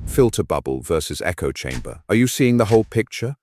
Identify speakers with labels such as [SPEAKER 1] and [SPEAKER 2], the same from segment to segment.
[SPEAKER 1] Filter bubble versus echo chamber. Are you seeing the whole picture?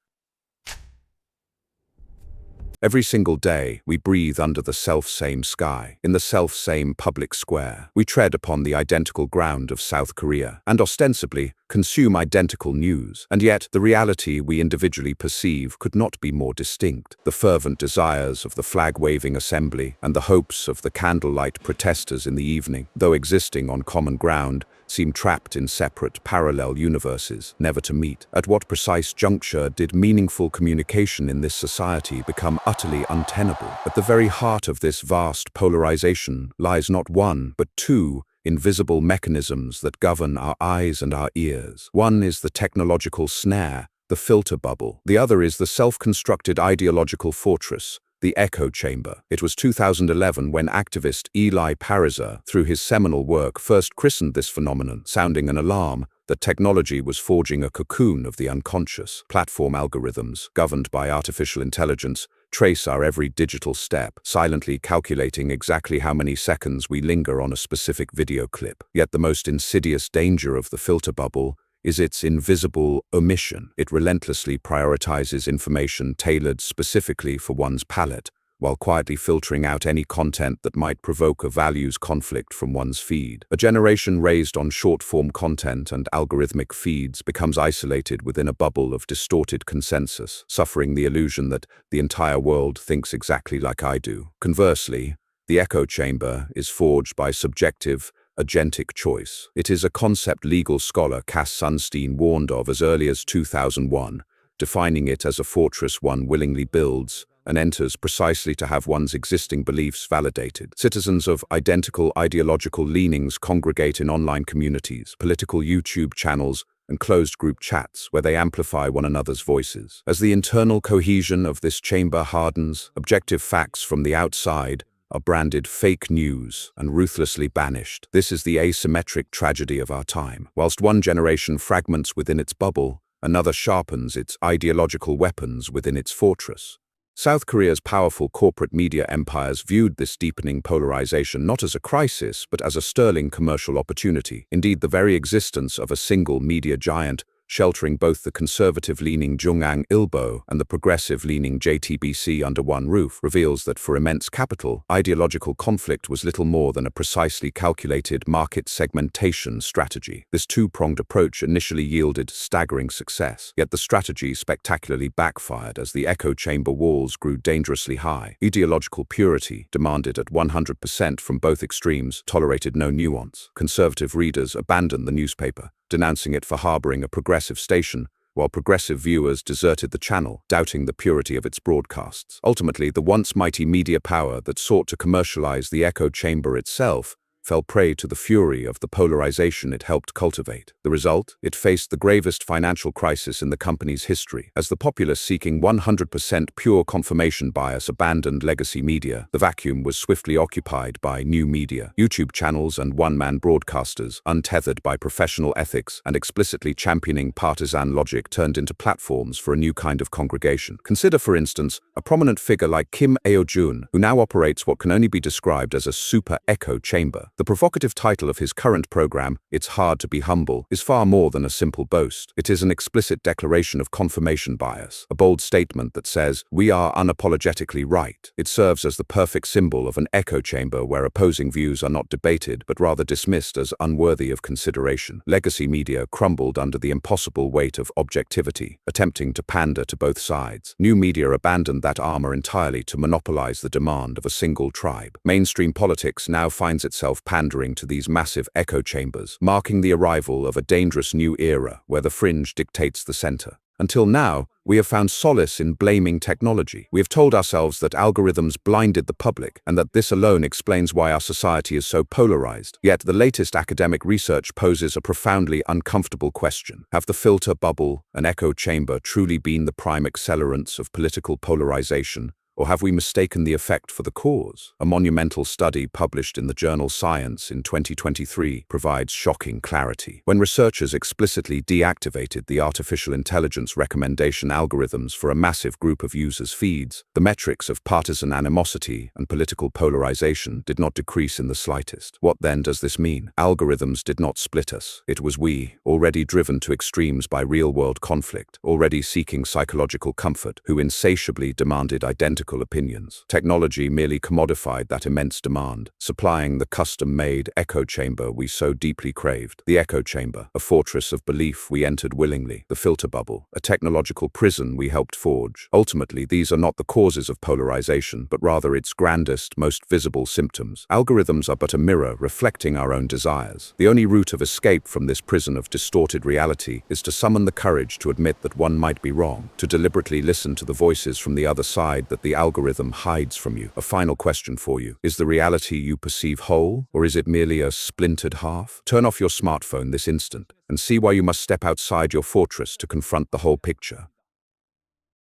[SPEAKER 1] Every single day, we breathe under the self-same sky, in the self-same public square. We tread upon the identical ground of South Korea, and ostensibly, consume identical news. And yet, the reality we individually perceive could not be more distinct. The fervent desires of the flag-waving assembly and the hopes of the candlelight protesters in the evening, though existing on common ground, seem trapped in separate, parallel universes, never to meet. At what precise juncture did meaningful communication in this society become utterly untenable? At the very heart of this vast polarization lies not one, but two invisible mechanisms that govern our eyes and our ears. One is the technological snare, the filter bubble. The other is the self-constructed ideological fortress, the echo chamber. It was 2011 when activist Eli Pariser, through his seminal work, first christened this phenomenon, sounding an alarm that technology was forging a cocoon of the unconscious. Platform algorithms, governed by artificial intelligence, trace our every digital step, silently calculating exactly how many seconds we linger on a specific video clip. Yet the most insidious danger of the filter bubble is its invisible omission. It relentlessly prioritizes information tailored specifically for one's palate, while quietly filtering out any content that might provoke a values conflict from one's feed. A generation raised on short-form content and algorithmic feeds becomes isolated within a bubble of distorted consensus, suffering the illusion that the entire world thinks exactly like I do. Conversely, the echo chamber is forged by subjective, agentic choice. It is a concept legal scholar Cass Sunstein warned of as early as 2001, defining it as a fortress one willingly builds and enters precisely to have one's existing beliefs validated. Citizens of identical ideological leanings congregate in online communities, political YouTube channels, and closed group chats where they amplify one another's voices. As the internal cohesion of this chamber hardens, objective facts from the outside are branded fake news and ruthlessly banished. This is the asymmetric tragedy of our time. Whilst one generation fragments within its bubble, another sharpens its ideological weapons within its fortress. South Korea's powerful corporate media empires viewed this deepening polarization not as a crisis, but as a sterling commercial opportunity. Indeed, the very existence of a single media giant sheltering both the conservative-leaning JoongAng Ilbo and the progressive-leaning JTBC under one roof, reveals that for immense capital, ideological conflict was little more than a precisely calculated market segmentation strategy. This two-pronged approach initially yielded staggering success, yet the strategy spectacularly backfired as the echo chamber walls grew dangerously high. Ideological purity, demanded at 100% from both extremes, tolerated no nuance. Conservative readers abandoned the newspaper, denouncing it for harboring a progressive station, while progressive viewers deserted the channel, doubting the purity of its broadcasts. Ultimately, the once mighty media power that sought to commercialize the echo chamber itself fell prey to the fury of the polarization it helped cultivate. The result? It faced the gravest financial crisis in the company's history. As the populace seeking 100% pure confirmation bias abandoned legacy media, the vacuum was swiftly occupied by new media. YouTube channels and one-man broadcasters, untethered by professional ethics and explicitly championing partisan logic, turned into platforms for a new kind of congregation. Consider, for instance, a prominent figure like Kim Ayo-jun, who now operates what can only be described as a super echo chamber. The provocative title of his current program, It's Hard to Be Humble, is far more than a simple boast. It is an explicit declaration of confirmation bias, a bold statement that says, we are unapologetically right. It serves as the perfect symbol of an echo chamber where opposing views are not debated, but rather dismissed as unworthy of consideration. Legacy media crumbled under the impossible weight of objectivity, attempting to pander to both sides. New media abandoned that armor entirely to monopolize the demand of a single tribe. Mainstream politics now finds itself pandering to these massive echo chambers, marking the arrival of a dangerous new era where the fringe dictates the center. Until now, we have found solace in blaming technology. We have told ourselves that algorithms blinded the public and that this alone explains why our society is so polarized. Yet the latest academic research poses a profoundly uncomfortable question. Have the filter bubble and echo chamber truly been the prime accelerants of political polarization, Or have we mistaken the effect for the cause? A monumental study published in the journal Science in 2023 provides shocking clarity. When researchers explicitly deactivated the artificial intelligence recommendation algorithms for a massive group of users' feeds, the metrics of partisan animosity and political polarization did not decrease in the slightest. What then does this mean? Algorithms did not split us. It was we, already driven to extremes by real-world conflict, already seeking psychological comfort, who insatiably demanded identical opinions. Technology merely commodified that immense demand, supplying the custom-made echo chamber we so deeply craved. The echo chamber, a fortress of belief we entered willingly. The filter bubble, a technological prison we helped forge. Ultimately, these are not the causes of polarization, but rather its grandest, most visible symptoms. Algorithms are but a mirror reflecting our own desires. The only route of escape from this prison of distorted reality is to summon the courage to admit that one might be wrong, to deliberately listen to the voices from the other side that the algorithm hides from you. A final question for you. Is the reality you perceive whole, or is it merely a splintered half? Turn off your smartphone this instant and see why you must step outside your fortress to confront the whole picture.